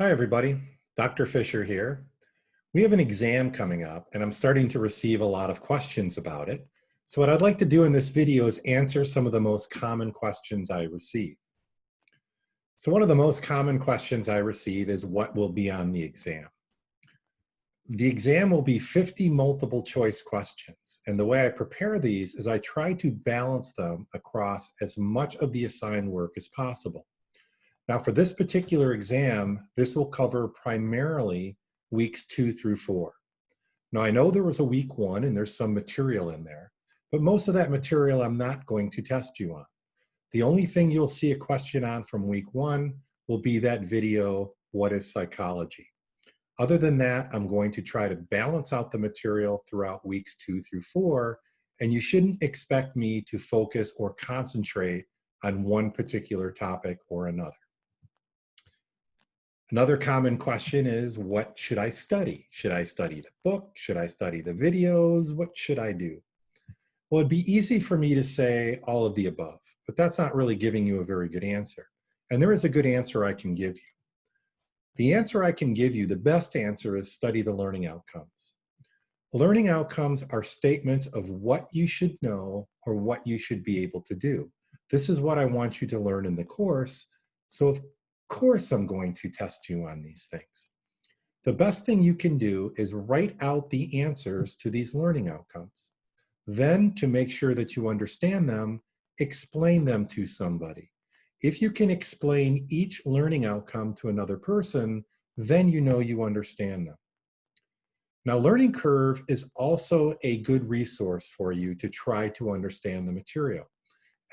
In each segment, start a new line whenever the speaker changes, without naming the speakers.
Hi, everybody. Dr. Fisher here. We have an exam coming up, and I'm starting to receive a lot of questions about it. So what I'd like to do in this video is answer some of the most common questions I receive. So one of the most common questions I receive is what will be on the exam? The exam will be 50 multiple choice questions, and the way I prepare these is I try to balance them across as much of the assigned work as possible. Now for this particular exam, this will cover primarily weeks 2 through 4. Now I know there was a week 1 and there's some material in there, but most of that material I'm not going to test you on. The only thing you'll see a question on from week 1 will be that video, What is Psychology? Other than that, I'm going to try to balance out the material throughout weeks 2 through 4, and you shouldn't expect me to focus or concentrate on one particular topic or another. Another common question is, what should I study? Should I study the book? Should I study the videos? What should I do? Well, it'd be easy for me to say all of the above, but that's not really giving you a very good answer. And there is a good answer I can give you. The answer I can give you, the best answer, is study the learning outcomes. Learning outcomes are statements of what you should know or what you should be able to do. This is what I want you to learn in the course. So of course I'm going to test you on these things. The best thing you can do is write out the answers to these learning outcomes. Then, to make sure that you understand them, explain them to somebody. If you can explain each learning outcome to another person, then you know you understand them. Now, Learning Curve is also a good resource for you to try to understand the material.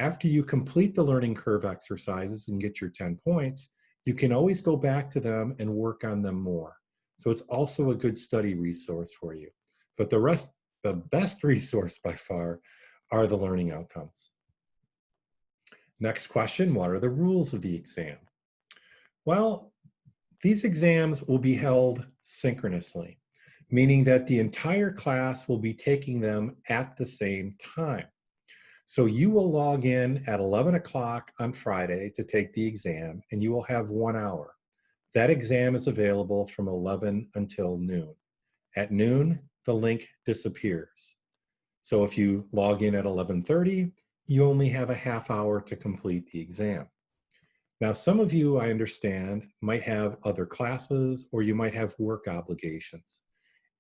After you complete the Learning Curve exercises and get your 10 points, you can always go back to them and work on them more. So it's also a good study resource for you. But the best resource by far are the learning outcomes. Next question, what are the rules of the exam? Well, these exams will be held synchronously, meaning that the entire class will be taking them at the same time. So you will log in at 11 o'clock on Friday to take the exam, and you will have 1 hour. That exam is available from 11 until noon. At noon, the link disappears. So if you log in at 11:30, you only have a half hour to complete the exam. Now, some of you, I understand, might have other classes or you might have work obligations.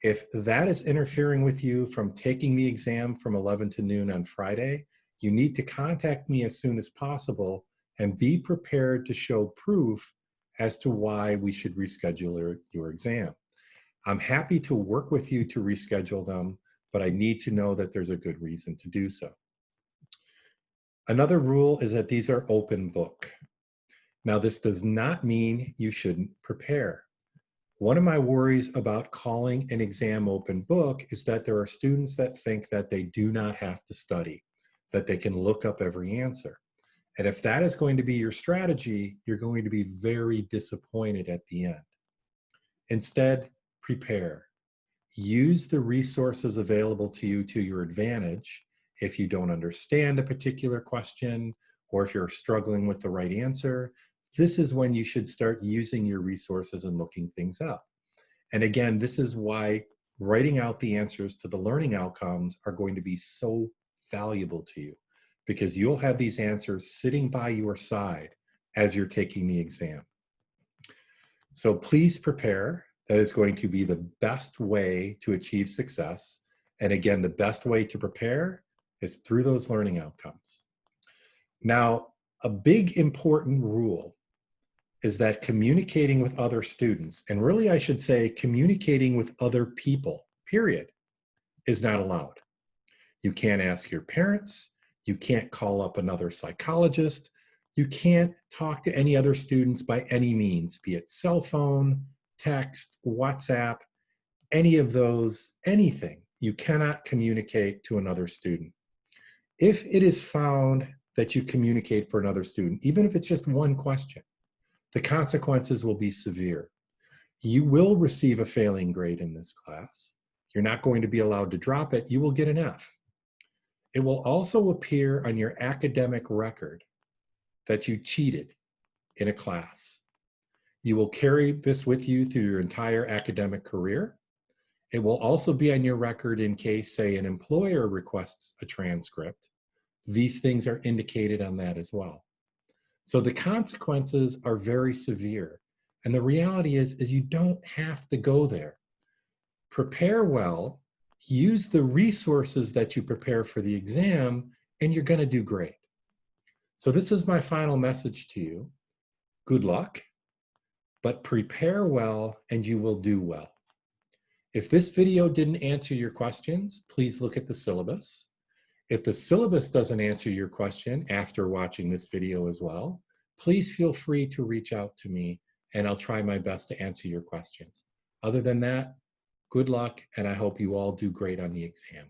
If that is interfering with you from taking the exam from 11 to noon on Friday, you need to contact me as soon as possible and be prepared to show proof as to why we should reschedule your exam. I'm happy to work with you to reschedule them, but I need to know that there's a good reason to do so. Another rule is that these are open book. Now, this does not mean you shouldn't prepare. One of my worries about calling an exam open book is that there are students that think that they do not have to study, that they can look up every answer. And if that is going to be your strategy, you're going to be very disappointed at the end. Instead, prepare. Use the resources available to you to your advantage. If you don't understand a particular question, or if you're struggling with the right answer, this is when you should start using your resources and looking things up. And again, this is why writing out the answers to the learning outcomes are going to be so valuable to you, because you'll have these answers sitting by your side as you're taking the exam. So please prepare. That is going to be the best way to achieve success. And again, the best way to prepare is through those learning outcomes. Now, a big important rule is that communicating with other students, and really I should say communicating with other people, period, is not allowed. You can't ask your parents, you can't call up another psychologist, you can't talk to any other students by any means, be it cell phone, text, WhatsApp, any of those, anything. You cannot communicate to another student. If it is found that you communicate for another student, even if it's just one question, the consequences will be severe. You will receive a failing grade in this class. You're not going to be allowed to drop it. You will get an F. It will also appear on your academic record that you cheated in a class. You will carry this with you through your entire academic career. It will also be on your record in case, say, an employer requests a transcript. These things are indicated on that as well. So the consequences are very severe. And the reality is you don't have to go there. Prepare well, use the resources that you prepare for the exam, and you're going to do great. So this is my final message to you. Good luck, but prepare well and you will do well. If this video didn't answer your questions, please look at the syllabus. If the syllabus doesn't answer your question after watching this video as well, please feel free to reach out to me and I'll try my best to answer your questions. Other than that, good luck, and I hope you all do great on the exam.